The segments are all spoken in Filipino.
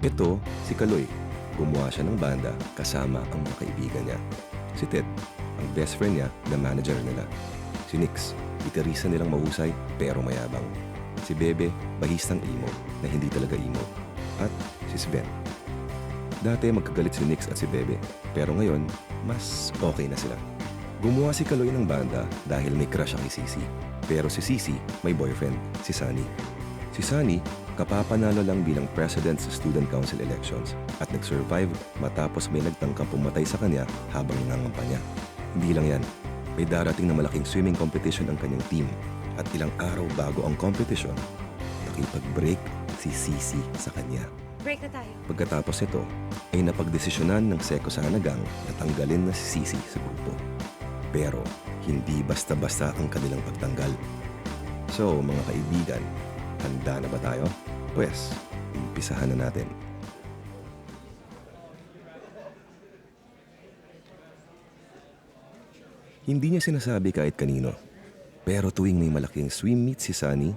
Ito, si Kaloy. Gumawa siya ng banda kasama ang mga kaibigan niya. Si Ted, ang best friend niya na manager nila. Si Nix, gitarista nilang mahusay pero mayabang. Si Bebe, bahistang emo na hindi talaga emo. At si Sven. Dati magkagalit si Nix at si Bebe, pero ngayon, mas okay na sila. Gumawa si Kaloy ng banda dahil may crush ang kay Sisi. Pero si Sisi may boyfriend, si Sunny. Si Sunny, kapapanalo lang bilang president sa Student Council elections at nag-survive matapos may nagtangkang pumatay sa kanya habang nangangampanya. Hindi lang yan, may darating na malaking swimming competition ang kanyang team at ilang araw bago ang competition, nakipag-break si Sisi sa kanya. Break na tayo. Pagkatapos nito, ay napagdesisyonan ng Seko sa Hanagang na tanggalin na si Sisi sa grupo. Pero hindi basta-basta ang kanilang pagtanggal. So mga kaibigan, handa na ba tayo? Pwes, umpisahan na natin. Hindi niya sinasabi kahit kanino. Pero tuwing may malaking swim meet si Sunny,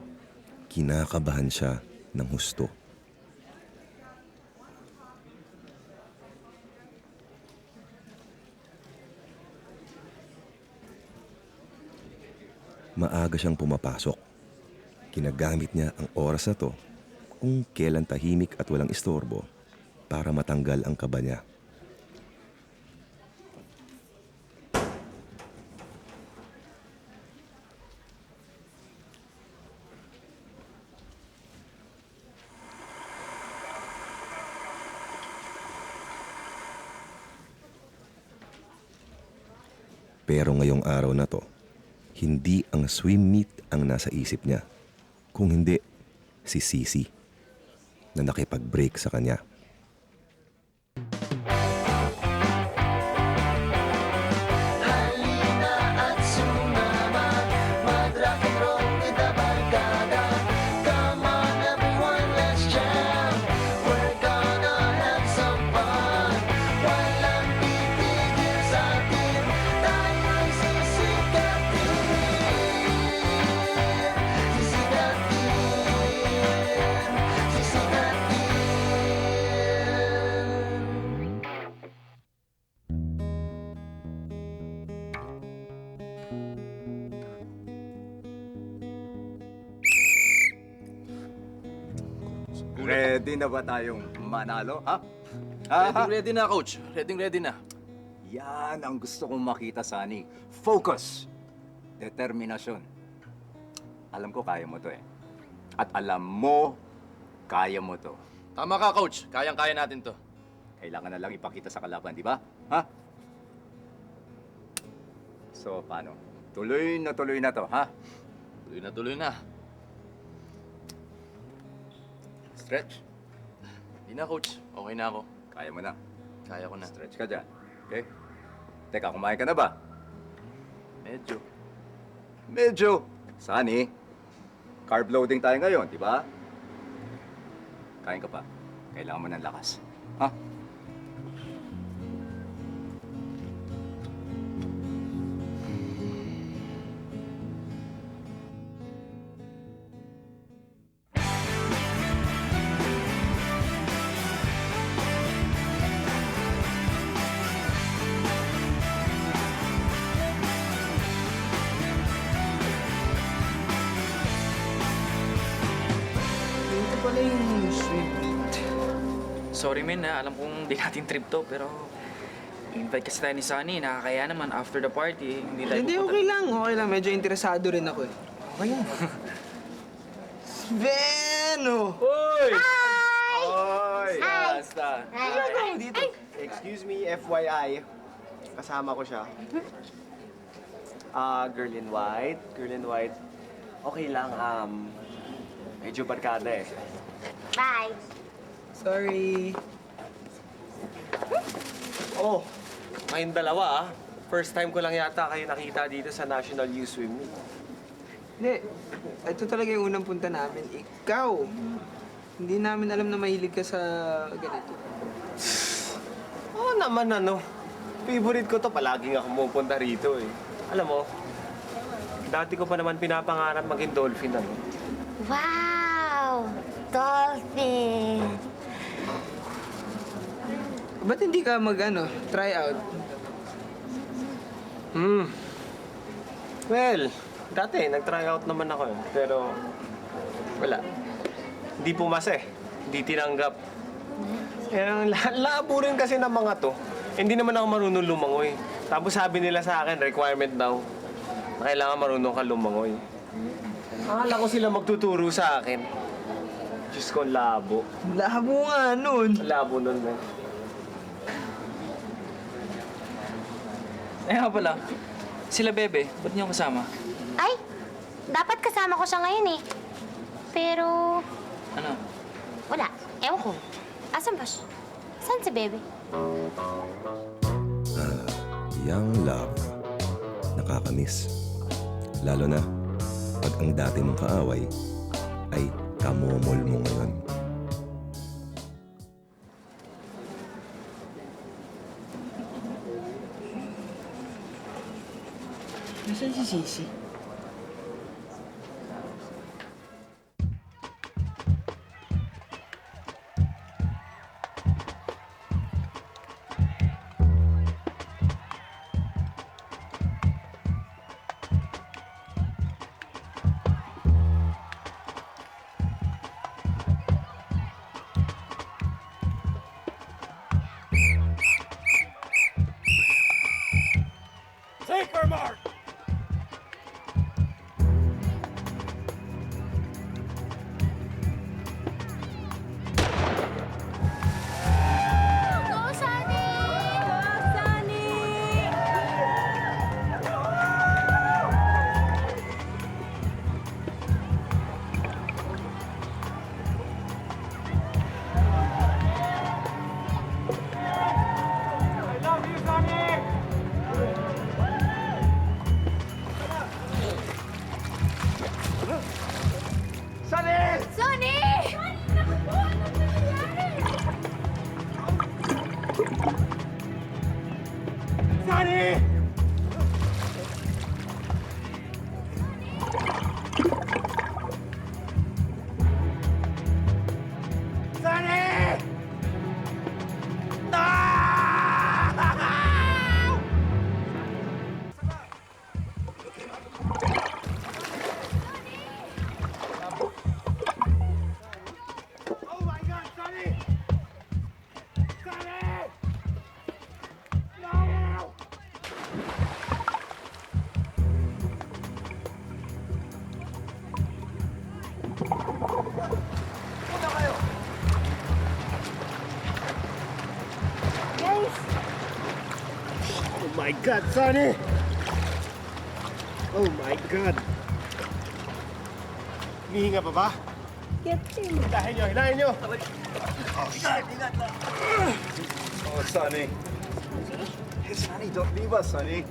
kinakabahan siya ng husto. Maaga siyang pumapasok. Ginagamit niya ang oras na to kung kailan tahimik at walang istorbo para matanggal ang kaba niya. Pero ngayong araw na to, hindi ang swim meet ang nasa isip niya. Kung hindi, si Sisi na nakipag-break sa kanya. Ready na ba tayong manalo, ha? Ready na, Coach. Ready na. Yan ang gusto kong makita, Sunny. Focus. Determinasyon. Alam ko kaya mo to eh. At alam mo, kaya mo to. Tama ka, Coach. Kayang-kaya natin to. Kailangan na lang ipakita sa kalaban, di ba? Ha? So, paano? Tuloy na to, ha? Tuloy na. Stretch. Hindi na, Coach. Okay na ako. Kaya mo na. Kaya ko na. Stretch ka dyan. Okay? Teka, kumain ka na ba? Medyo. Sunny, carb loading tayo ngayon, di ba? Kain ka pa. Kailangan mo ng lakas. Ha? Ito pala yung sweet meat. Sorry men na, alam kong di natin trip to, pero invite kasi tayo ni Sunny, nakakaya naman after the party, hindi tayo Hindi, pupunta. okay lang. Okay lang. Medyo interesado rin ako eh. Okay lang. Sven! Oh! Hoy! Basta. Ginagawa mo dito? Excuse me, FYI. Kasama ko siya. Girl in white. Girl in white. Okay lang, medyo barkada eh. Bye. Sorry. Oh, kayong dalawa ah. First time ko lang yata kayo nakita dito sa National Youth Swim Meet. Hindi. Ito talaga yung unang punta namin. Ikaw! Hindi namin alam na mahilig ka sa ganito. Oo naman ano. Favorite ko to. Palagi nga pumupunta rito eh. Alam mo, dati ko pa naman pinapangarap maging dolphin ano. Wow! Dolphin! Ba't hindi ka try out? Well, dati nag-try out naman ako eh. Pero wala. Hindi pumasa eh. Hindi tinanggap. Eh, ang labo rin kasi ng mga to. Hindi naman ako marunong lumangoy. Tapos sabi nila sa akin, requirement daw, na kailangan marunong ka lumangoy. Akala ko sila magtuturo sa akin. Diyos ko, labo. Labo nga nun. Labo nun, man. Eh nga pala, sila Bebe, ba't niyo kasama? Ay, dapat kasama ko siya ngayon eh. Pero, Ano? wala. Ewan ko. Asan ba siya? Saan si Bebe? Young love. Nakakamiss. Lalo na pag ang dati mong kaaway ay kamomol mo ngayon. Nasaan si Sisi? Go, Sunny! Go, Sunny! Sunny! Guys, Oh my God, Sonny! Oh my God! Hinihinga pa ba? get him. Hilahin nyo! Oh, Sonny. Hey, Sonny, don't leave us, Sonny.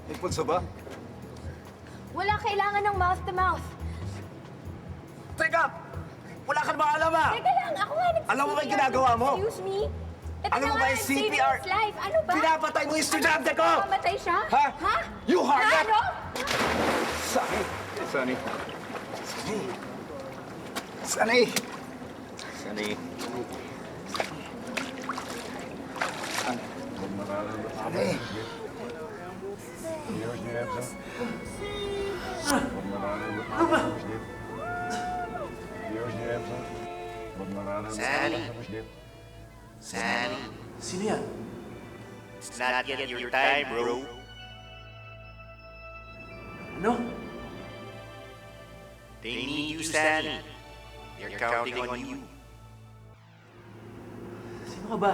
May pulso ba? Wala kailangan ng mouth-to-mouth. Teka! Wala ka namang alam ah! Teka lang, ako nga nag-CPR. Alam mo ba yung ginagawa mo? Excuse me? Ito Alam na mo nga, ba yung I'm saving CPR? his life. Ano ba? Pinapatay mo yung estudyante ko! Mamatay siya? Ha? Ha? You heard Ha? that? Ano? Sonny! Sonny! Sonny! Sonny! Sonny! Sally? Sally? Sino yan? It's not yet your time, bro. Ano? They need you, Sally. They're counting on you. Sino ka ba?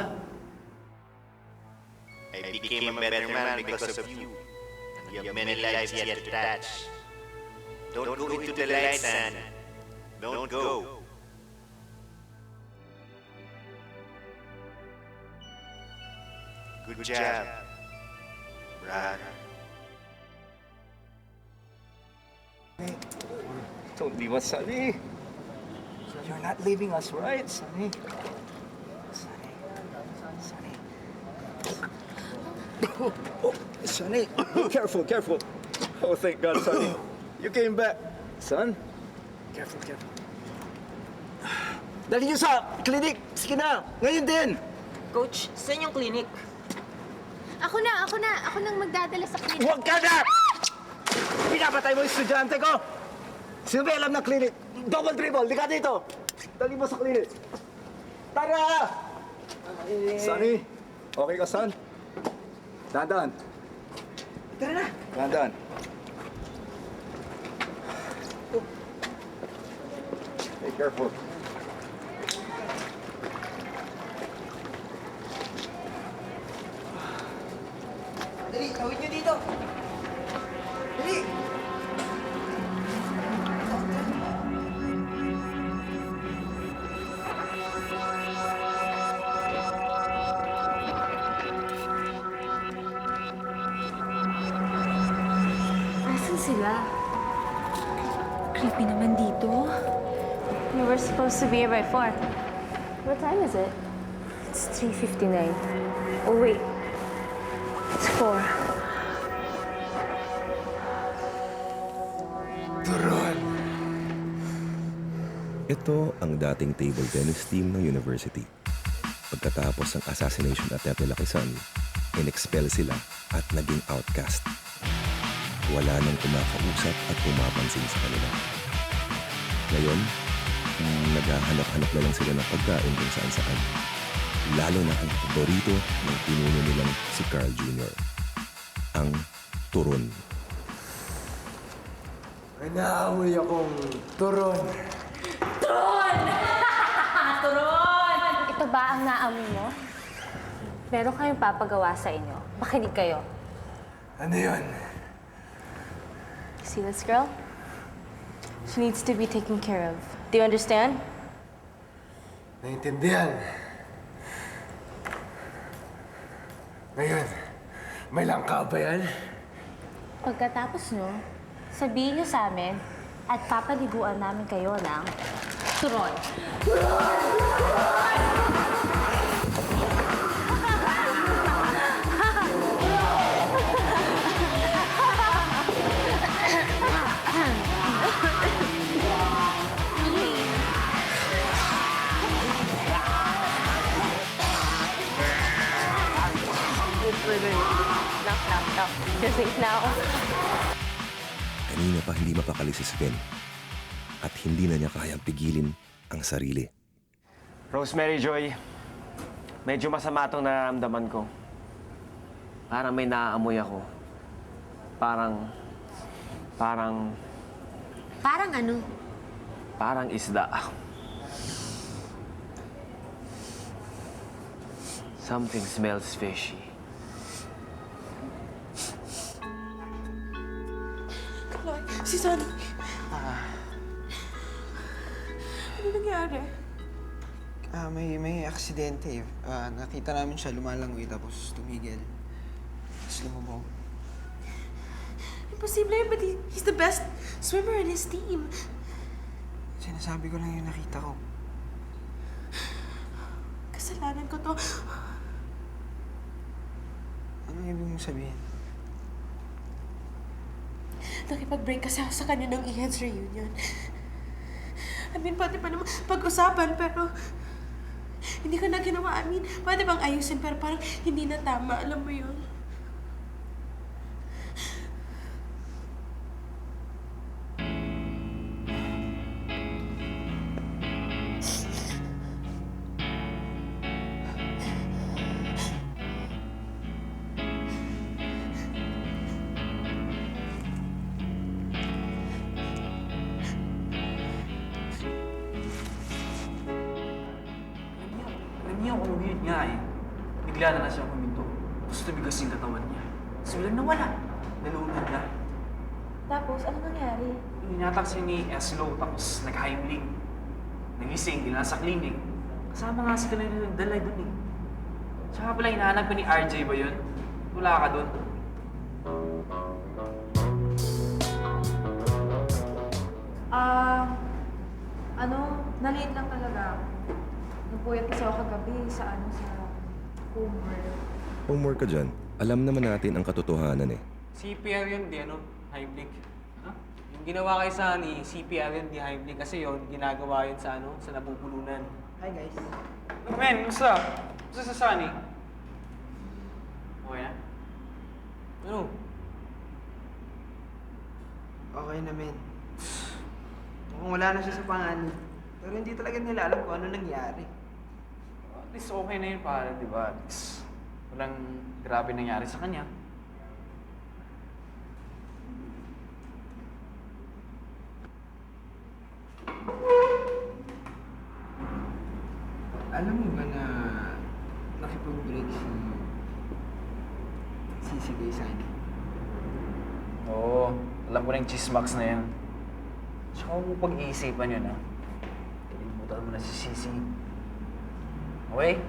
I became a better man because of you. You have many lives yet to touch. Don't go into the light, Sally. Don't go. Good job, brother. Don't leave us, Sonny. You're not leaving us, right, Sonny? Sonny. Sonny. Oh, Sonny. Careful, careful. Oh, thank God, Sonny. You came back. Son? Careful, careful. Dali niyo sa clinic! Sige na! Ngayon din! Coach, saan yung clinic? Ako nang magdadala sa clinic. Huwag ka na! Pinapatay mo yung estudyante ko! Sino ba alam ng clinic? Double dribble! Di ka dito! Dali mo sa clinic! Tara! Sunny, okay ka, son? Dandan. Tara na! Dandan. Be careful. Dali, tawid nyo dito! Dali! Asan sila? Creepy naman dito. We were supposed to be here by 4. What time is it? It's 3:59. Oh, wait. It's 4. Ito ang dating table tennis team ng university. Pagkatapos ng assassination attempt nila kay Sun, in-expel sila at naging outcast. Wala nang kumakausap at pumapansin sa kanila. Ngayon, naghahanap-hanap na lang sila ng pagkain kung saan-saan. Lalo na ang paborito ng pinuno nilang si Carl Jr. Ang turon. May naamoy akong turon. Ito ba ang naamoy mo? Meron kayong papagawa sa inyo. Makinig kayo. Ano yun? See this girl? She needs to be taken care of. Do you understand? Naintindihan. Ngayon, may langka ba yan? Pagkatapos nyo, sabihin nyo sa amin at papaliguan namin kayo ng turon. No. You're safe now. Kanina pa hindi mapakali si Sven at hindi na niya kayang pigilin ang sarili. Rosemary Joy, medyo masama itong nararamdaman ko. Parang may naaamoy ako. Parang Parang ano? Parang isda. Something smells fishy. Si Sonny. Ano nangyari? May aksidente. Nakita namin siya lumalangoy tapos tumigil. Tapos lumabaw. Imposible yun, but he's the best swimmer in his team. Sinasabi ko lang yung nakita ko. Kasalanan ko to. Anong ibig mong sabihin? Nakipag-break kasi ako sa kanya ng Ian's reunion. I mean, pwede pa naman pag-usapan, pero hindi ko na ginawa. I mean, pwede bang ayusin, pero parang hindi na tama. Alam mo yun? Alam niyo kung weird nga eh. Bigla na lang siyang huminto. Tapos tumigas yung katawan niya. Tapos biglang nawala. Nalunod na. Tapos, ano nangyari? Hinatak siya ni Eslo, tapos nag-Heimlich. Nagising, din sa clinic. Kasama nga sila na nagdala dun eh. Tsaka pala hinahanap ko ni RJ ba yun? Wala ka dun. Na-late lang talaga ako. Nagpuyat kasi ako kagabi sa homework. Homework ka dyan. Alam naman natin ang katotohanan eh. Si Pierre yun, di ano? Heimlich. Ano? Yung Ginawa kay Sunny, CPR yun, Heimlich, kasi yun, ginagawa yun sa sa nabubulunan. Hi guys. Men, musta? Musta sa Sunny? Okay na? Ano? Okay na, men. Mukhang wala na siya sa panganib. Pero hindi talaga nila alam kung ano nangyari. At least okay na yun pare, di ba? At least walang grabe nangyari sa kanya. Alam mo ba na nakipag-break si kay Sunny? Oo, alam ko na yung chismax na yan. Tsaka huwag mo pag-iisipan yun, ha? Kalimutan mo na si Sisi. Okay?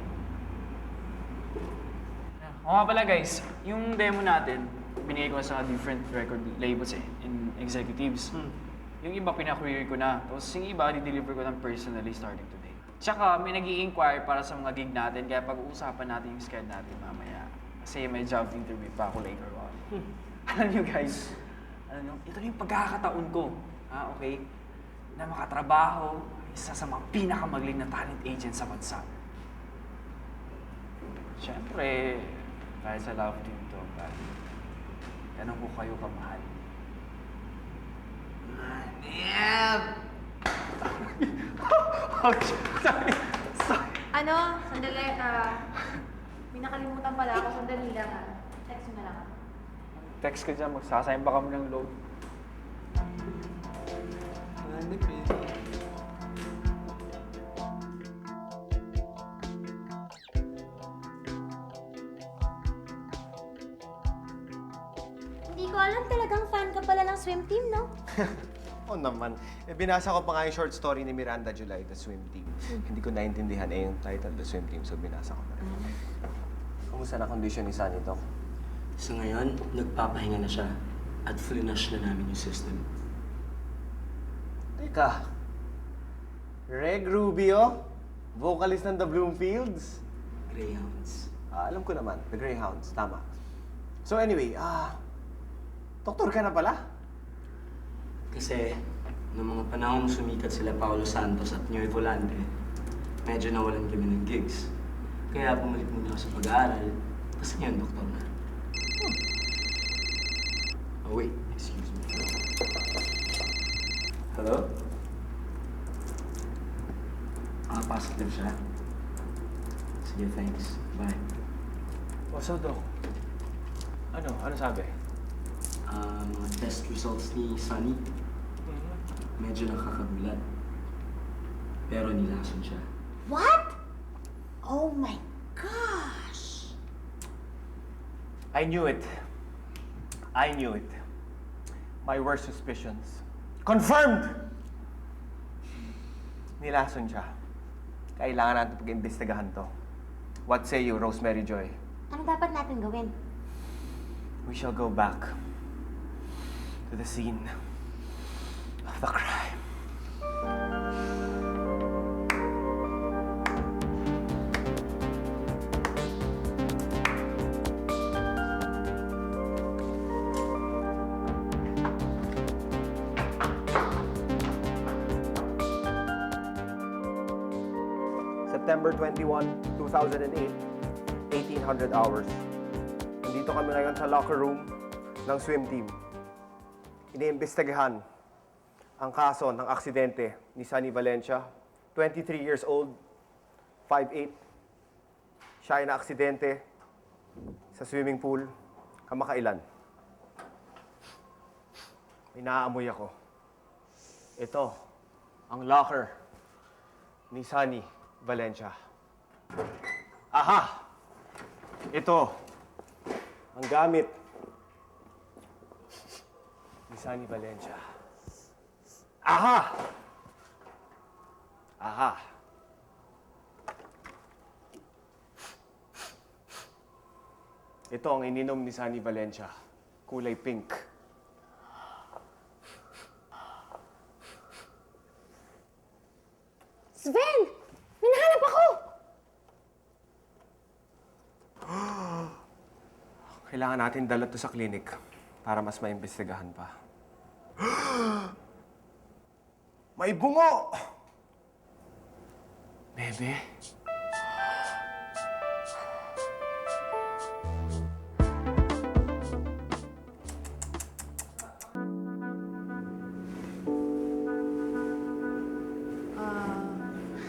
Oo nga pala, guys. Yung demo natin, binigay ko sa different record labels in executives. Yung iba, pina-query ko na. Tapos yung iba, di-deliver ko ng personally starting today. Tsaka may nag-i-inquire para sa mga gig natin, kaya pag-uusapan natin yung schedule natin mamaya. Kasi may job interview pa ako later on. Alam nyo guys, ito na yung pagkakataon ko, okay? Na makatrabaho, isa sa mga pinakamagaling na talent agent sa bansa. Siyempre, dahil sa love team to, ganun ko kayo kamahal. Sorry. Ano? Sandali. May nakalimutan pala ako. Sandali lang Text mo na lang. Text ka dyan, magsasayang ba kami ng load? Hanip eh. Hindi ko alam talagang fan ka pala ng swim team, no? Oo naman. Binasa ko pa nga yung short story ni Miranda July, The Swim Team. Hindi ko naintindihan yung title, The Swim Team, so binasa ko pa rin. Kumusta na kondisyon ni Sunny, Doc? So ngayon, nagpapahinga na siya at flunash na namin yung system. Teka. Reg Rubio? Vocalist ng The Bloomfields? Greyhounds. Alam ko naman, The Greyhounds, tama. So anyway, doktor ka na pala? Kasi, noong mga panahon sumikat sila Paolo Santos at Nyoy Volante, medyo nawalan kami ng gigs. Kaya bumalik muna ako sa pag-aaral, tapos ngayon, doktor na. Oh wait, excuse me. Hello? Positive siya? Sige, thanks. Bye. So, Doc, ano sabi? Mga test results ni Sunny, medyo nakakagulat. Pero nilason siya. What? Oh my gosh! I knew it. My worst suspicions. Confirmed! Nilason siya. Kailangan natin pag-imbestigahan to. What say you, Rosemary Joy? Ano dapat natin gawin? We shall go back to the scene of the crime. September 21, 2008, 1800 hours. Nandito kami ngayon sa locker room ng swim team. Iniimbestigahan ang kaso ng aksidente ni Sunny Valencia, 23 years old, 5'8". Siya ay na-aksidente sa swimming pool kamakailan. May naaamoy ako. Ito, ang locker ni Sunny Valencia. Aha! Ito, ang gamit ni Sunny Valencia. Aha! Aha! Ito ang ininom ni Sunny Valencia. Kulay pink. Sven! May nahanap ako! Kailangan natin dala to sa klinik para mas maimbestigahan pa. May bungo! Bebe?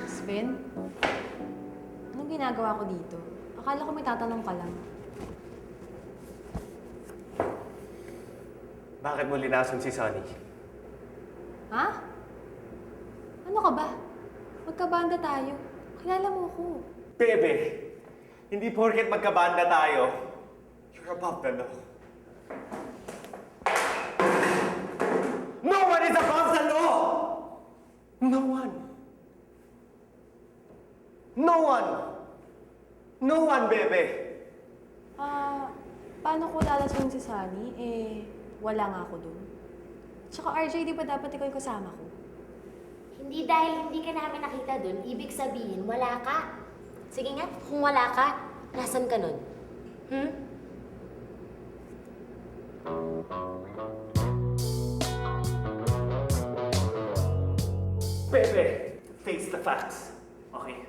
Sven? Anong ginagawa ko dito? Akala ko may tatanong ka lang. Bakit mo linason si Sunny? Ha? Ano ka ba? Magkabanda tayo. Kilala mo ko. Bebe, hindi porket magkabanda tayo, you're above the law. No one is above the law! No one. No one. No one, Bebe. Paano ko lalason si Sunny? Wala nga ako dun. Tsaka RJ, di ba dapat ikaw yung kasama ko? Hindi dahil hindi ka namin nakita dun, ibig sabihin, wala ka. Sige nga, kung wala ka, nasan ka nun? Bebe, face the facts. Okay?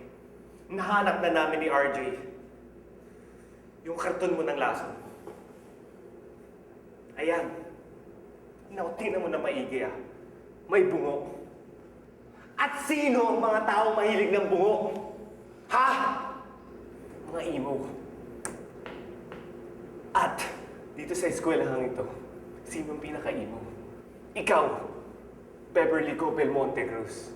Nahanap na namin ni RJ yung karton mo ng lason. Ayan. Tingnan mo na maigi ah. May bungo. At sino ang mga taong mahilig ng bungo? Ha? Mga emo. At dito sa eskwelahang ito, sino ang pinaka-emo? Ikaw, Beverly Co. Belmonte Cruz.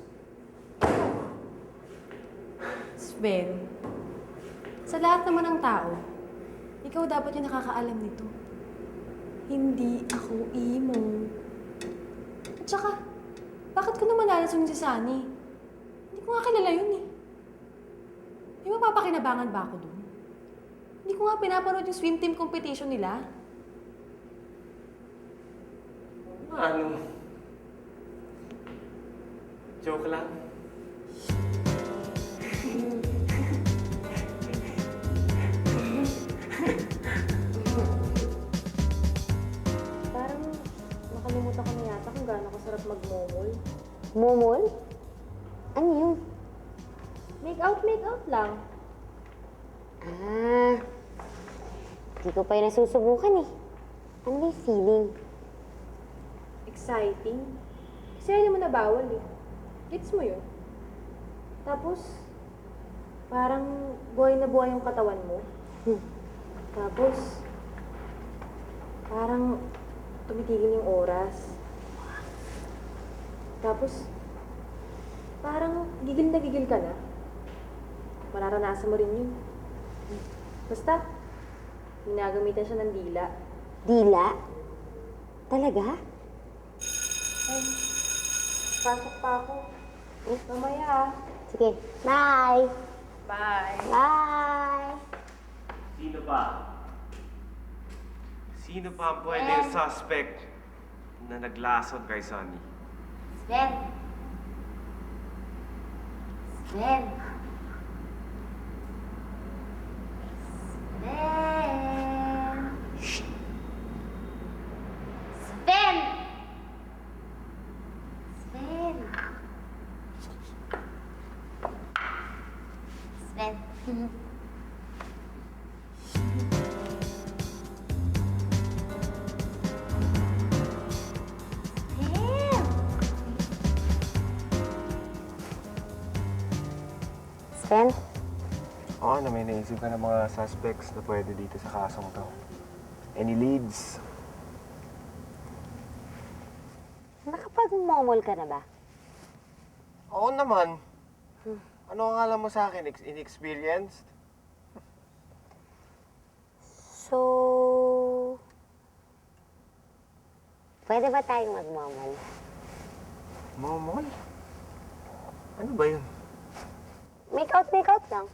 Sven, sa lahat naman ng tao, ikaw dapat yung nakakaalam nito. Hindi ako emo. At saka, bakit ko naman lalason si Sunny? Hindi ko nga kilala yun eh. May mapapakinabangan ba ako dun? Hindi ko nga pinapanood yung swim team competition nila. Ano? Joke lang. Parang nakalimutan ko na yata kung gaano kasarap mag-momol. Momol? Ano yun? Make out lang. Hindi ko pa yun nasusubukan eh. Ano ba yung feeling? Exciting. Kasi ayaw naman nabawal eh. Gets mo yun? Tapos, parang buhay na buhay yung katawan mo. Tapos, parang tumitigil yung oras. Tapos, parang gigil na gigil ka na. Mararanasan mo rin yun. Basta, ginagamitan siya ng dila. Dila? Talaga? Ay, pasok pa ako. Mamaya ah. Sige, bye! Bye! Bye! Sino pa? Sino pa ang pwedeng suspect na naglason kay Sunny? Sven! Sven! Sven! Sven! Sven! Sven! Sven? Oo, may naisip ka ng mga suspects na pwede dito sa kasong to. Any leads? Nakapag-momol ka na ba? Oo naman. Ano ang alam mo sa akin? Inexperienced? So... Pwede ba tayong mag-momol? Momol? Ano ba yun? Make out lang.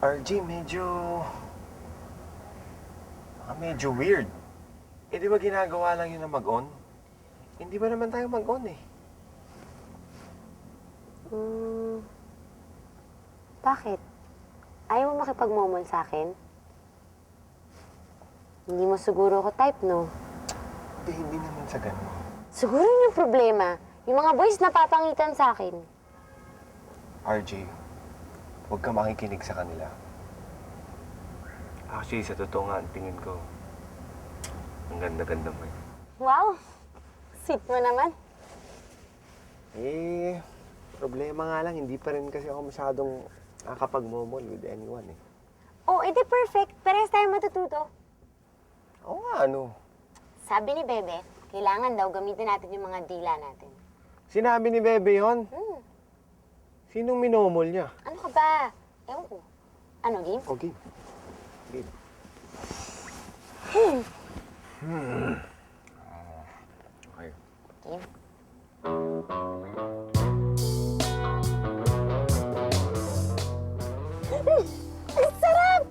RJ, medyo weird. Di ba ginagawa lang yun na mag-on? Hindi ba naman tayo mag-on eh? Bakit? Ayaw mo makipag-momol sa akin? Hindi mo siguro ako type, no? Hindi naman sa ganun. Siguro yun yung problema. Yung mga boys napapangitan sa akin. RJ, huwag ka makikinig sa kanila. Actually, sa totoo nga, ang tingin ko, ang ganda-ganda mo. Wow! Sweet mo naman. Problema nga lang, hindi pa rin kasi ako masyadong nakakapag-momol with anyone eh. Oh, edi perfect. Parehas tayo matututo. Oo nga, ano? Sabi ni Bebe, kailangan daw gamitin natin yung mga dila natin. Sinabi ni Bebe yun? Sinong minomol niya? Ano ka ba? Ewan ko. Ano, game? O, game. Game. Okay. Game? Ang sarap!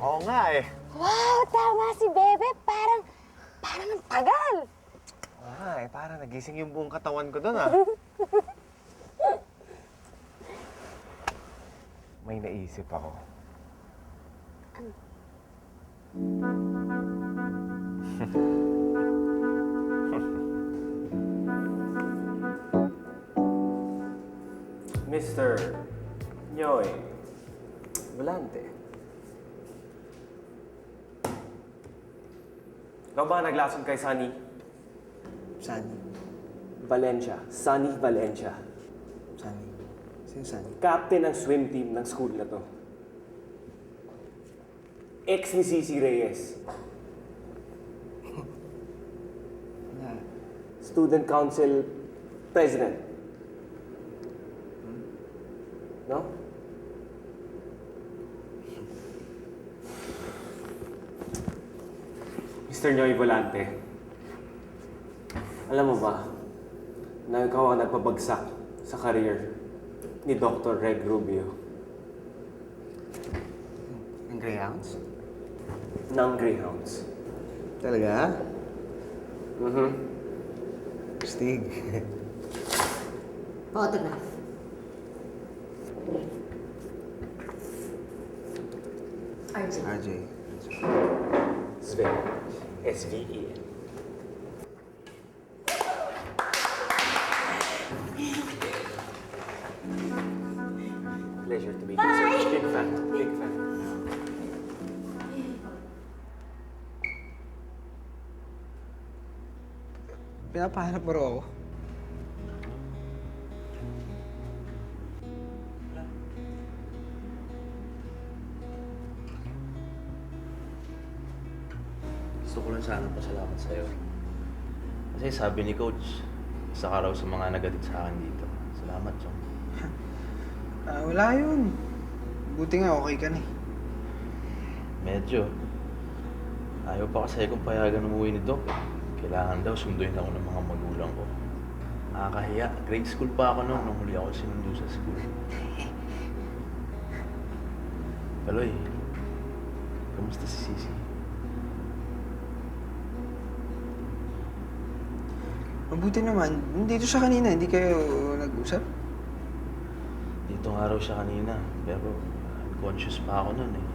Oo nga eh. Wow, tama si Bebe. Parang ang tagal. Oo nga eh, parang nagising yung buong katawan ko doon ah. May naisip ako. Mr. Nyoy Volante. Ikaw ba naglason kay Sunny? Sunny. Valencia. Sunny Valencia. Sunny. Sino Sunny? Captain ng swim team ng school na to. Ex ni Cici Reyes. Wala. Student Council President. No? Mr. Nyoy Volante, alam mo ba na ikaw ang nagpabagsak sa career ni Dr. Reg Rubio? Ng Greyhounds? Ng Greyhounds. Talaga? Stig. Photograph. RJ. Sven. S-V-E-N. Pleasure to meet you, sir. Big fan. Big fan. Pinapahanap mo raw ako? Gusto ko lang sana pasalamat sa'yo. Kasi sabi ni Coach, isa ka raw sa mga nagatid sa akin dito. Salamat, Chong. Wala yun. Buti nga okay ka na eh. Medyo. Ayaw pa kasi kung payagan umuwi ni Doc. Kailangan daw sunduin ako ng mga magulang ko. Nakakahiya. Grade school pa ako noon nung huli ako sinundo sa school. Kaloy, kamusta si Sisi? Mabuti naman. Dito siya kanina, hindi kayo nag-usap? Dito nga raw siya kanina, pero unconscious pa ako noon eh.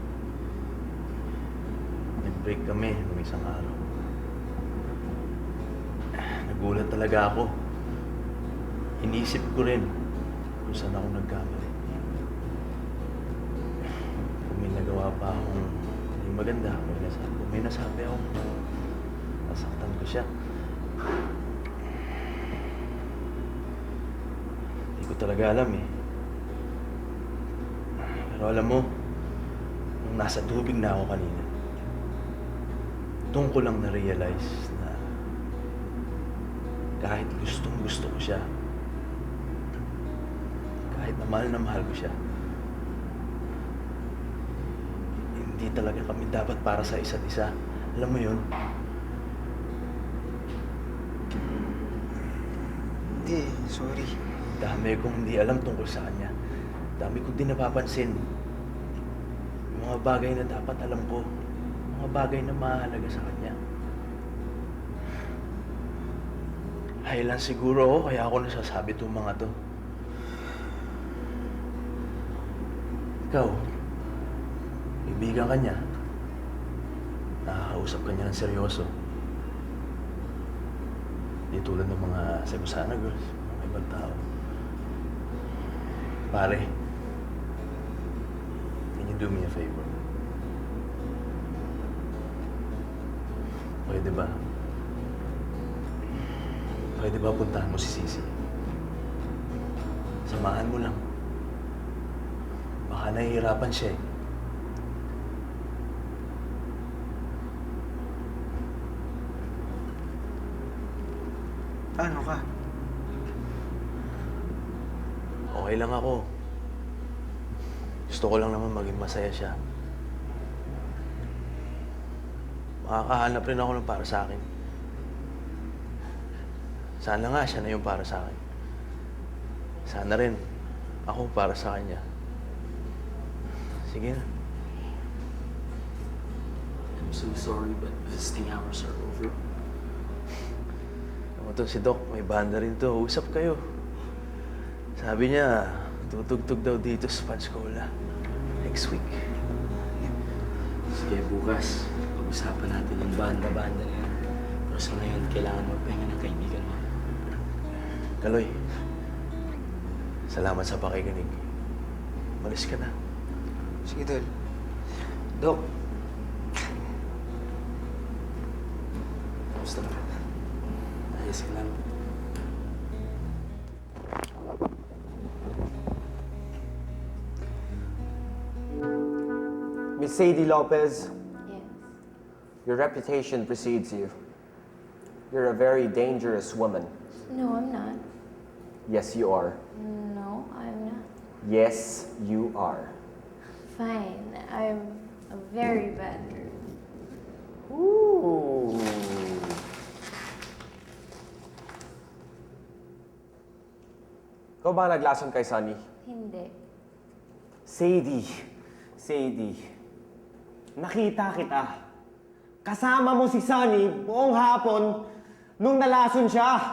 Nag-break kami nung isang araw. Nagulat talaga ako. Inisip ko rin kung saan ako nagkamali. Kung may nagawa pa akong hindi maganda, kung may nasabi ako, nasaktan ko siya. Hindi ko talaga alam eh. Pero alam mo, nung nasa tubig na ako kanina, doon ko lang na-realize na kahit gustong-gusto ko siya, kahit na mahal ko siya, hindi talaga kami dapat para sa isa't isa. Alam mo yun? Hindi, sorry. Dami kong hindi alam tungkol sa kanya. Dami kong di napapansin. Yung mga bagay na dapat alam ko. Mga bagay na mahalaga sa kanya. Ay lang siguro ako, kaya ako nasasabi itong mga to. Ikaw, ibigan ka niya. nakakausap ka niya ng seryoso. Di tulad ng mga Segusana girls, mga ibang tao. Pare, can you do me a favor? Pwede ba? Pwede ba puntahan mo si Sisi? Samahan mo lang. Baka nahihirapan siya eh. Paano ka? Okay lang ako. Gusto ko lang naman maging masaya siya. Makakahanap rin ako ng para sa akin. Sana nga siya na yung para sa akin. Sana rin ako para sa kanya. Sige na. I'm so sorry, but visiting hours are over. Ako to, si Doc, may banda rin to. Usap kayo. Sabi niya, tutugtog daw dito sa Panscola. Next week. Sige, bukas. Pag-usapan natin yung banda-banda na yan. Pero sa ngayon, kailangan magpahinga ng kaibigan mo. Kaloy, salamat sa pakikinig. Malis ka na. Sige, Tol. Dok, Kamusta ka? Ayos ka lang. Miss Sadie Lopez, Yes. your reputation precedes you. You're a very dangerous woman. No, I'm not. Yes, you are. No, I'm not. Yes, you are. Fine. I'm a very bad girl. Ooh. Ikaw ba naglason kay Sunny? Hindi. Sadie, nakita kita. Kasama mo si Sunny buong hapon nung nalason siya.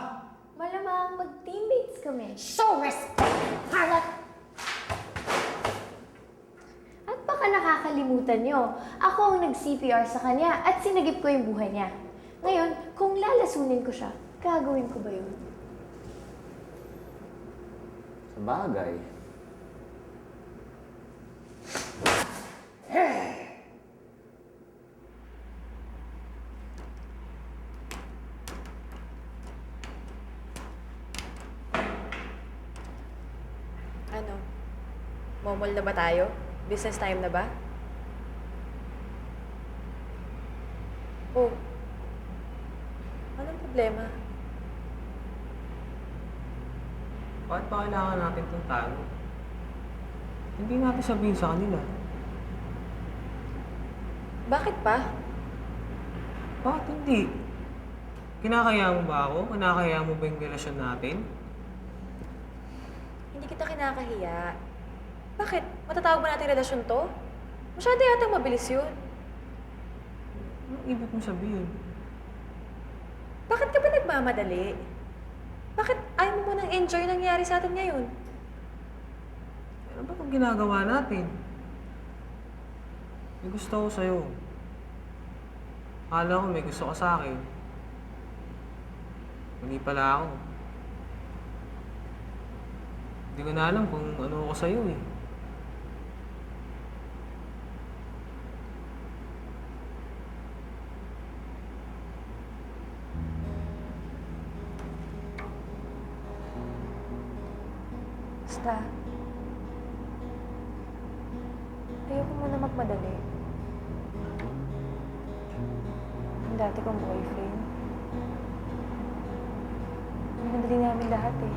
Malamang mag-teammates kami. Show respect, harlot! At baka nakakalimutan nyo, ako ang nag-CPR sa kanya at sinagip ko yung buhay niya. Ngayon, kung lalasunin ko siya, gagawin ko ba yun? Sa bagay. Ano? Momol na ba tayo? Business time na ba? Oh. Anong problema? bakit pa kailangan natin itong tago? Hindi natin sabihin sa kanila. Bakit pa? Bakit hindi? Kinakaya mo ba ako? Kinakaya mo ba yung relasyon natin? Hindi kita kinakahiya. Bakit? Matatawag ba natin relasyon to? Masyado yatang mabilis yun. Anong ibig mo sabihin? Bakit ka ba nagmamadali? Bakit ayaw mo munang enjoy yung nangyari sa atin ngayon? Ano ba itong ginagawa natin? May gusto ko sa'yo. Akala ko may gusto ka sa akin. Mali pala ako. Hindi ko na alam kung ano ako sa'yo eh. Basta, ayoko muna magmadali. Yung dati kong boyfriend, minadali namin lahat eh.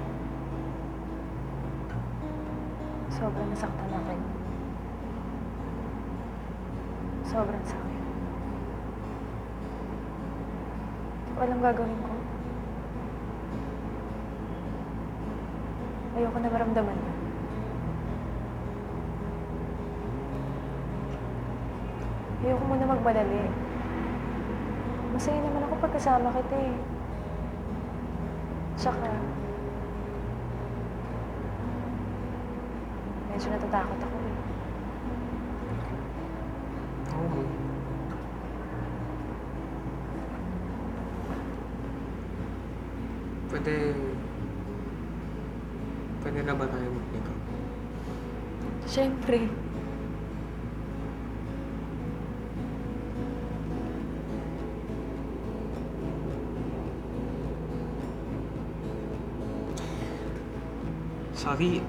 Sobrang nasaktan akin. Sobrang sakit. Hindi ko alam gagawin ko. Ayoko na maramdaman yun. Ayoko muna magmadali. Masaya naman ako pagkasama kita eh. Tsaka, medyo natatakot ako eh. Oo. Pwede na ba tayo mag-pick-up? Siyempre. Sorry.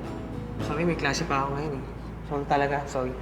Sorry, may klase pa ako ngayon eh. Sorry talaga, sorry.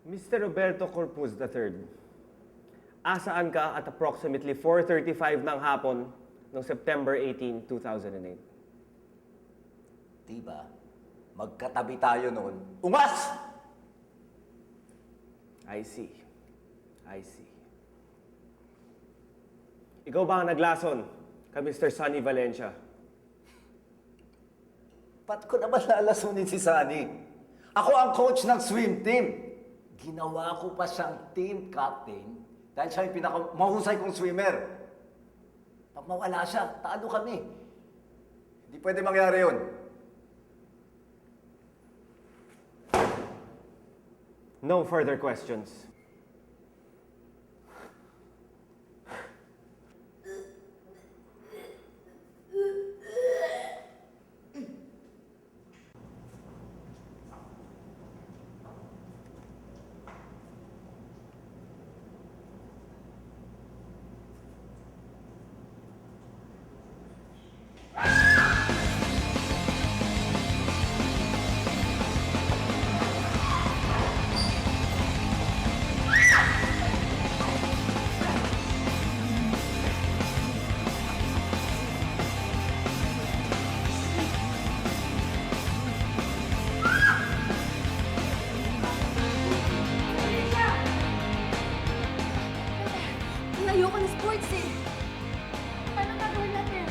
Mr. Roberto Corpuz III, asaan ka at approximately 4:35 ng hapon noong September 18, 2008? Diba? Magkatabi tayo noon. Ungas! I see. I see. Ikaw ba ang naglason kay Mr. Sunny Valencia? Ba't ko naman lalasunin si Sunny? Ako ang coach ng swim team. Ginawa ko pa siyang team captain dahil siya yung pinakamahusay kong swimmer. Pag mawala siya, talo kami. Hindi pwede mangyari yun. No further questions. Ayoko ng sports eh. Paano gagawin natin?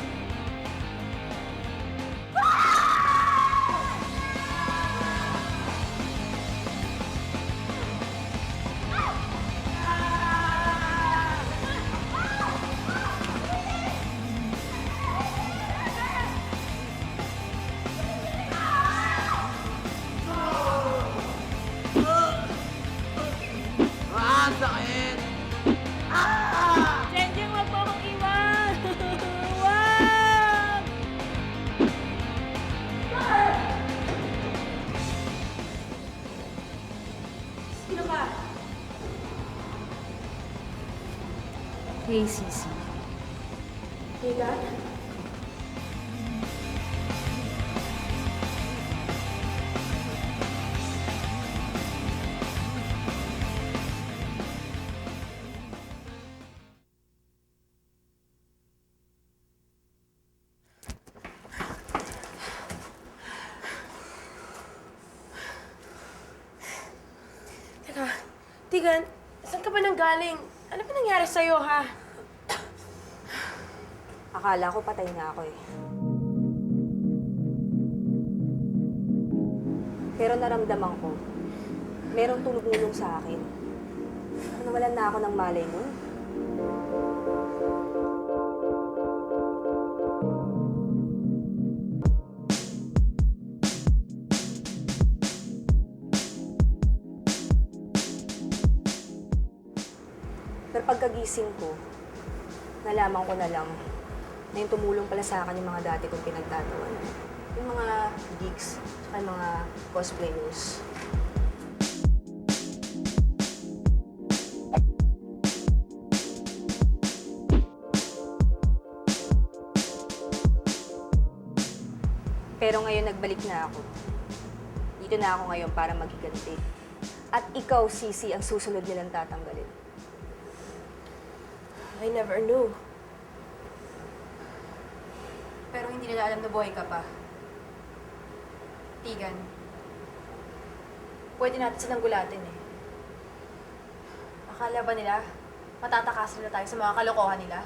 Jenjeng, wag mo akong iwan! Wag! Sino ka? Hey, Sisi. Megan? Teka, Tigan, saan ka ba nang galing? Ano ba nangyari sa'yo, ha? Akala ko patay na ako eh. Pero naramdaman ko, merong tumulong sa akin. Nawalan na ako ng malay nun. Pero pagkagising ko, nalaman ko na lang na yung tumulong pala sa akin yung mga dati kong pinagtatawanan. Yung mga geeks, at mga cosplayers. Pero ngayon nagbalik na ako. Dito na ako ngayon para maghiganti. At ikaw, Sisi, ang susunod nilang tatanggalin. I never knew. Pero hindi nila alam na buhay ka pa. Tigan. Pwede natin silang gulatin eh. Akala ba nila matatakasan na tayo sa mga kalokohan nila.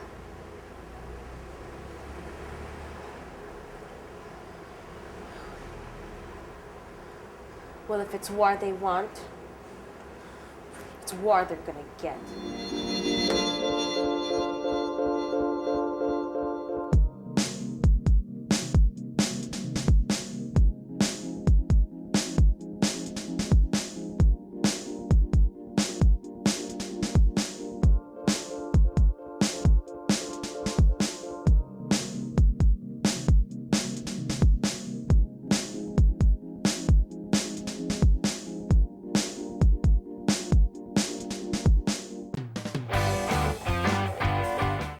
Well, if it's war they want, it's war they're gonna get.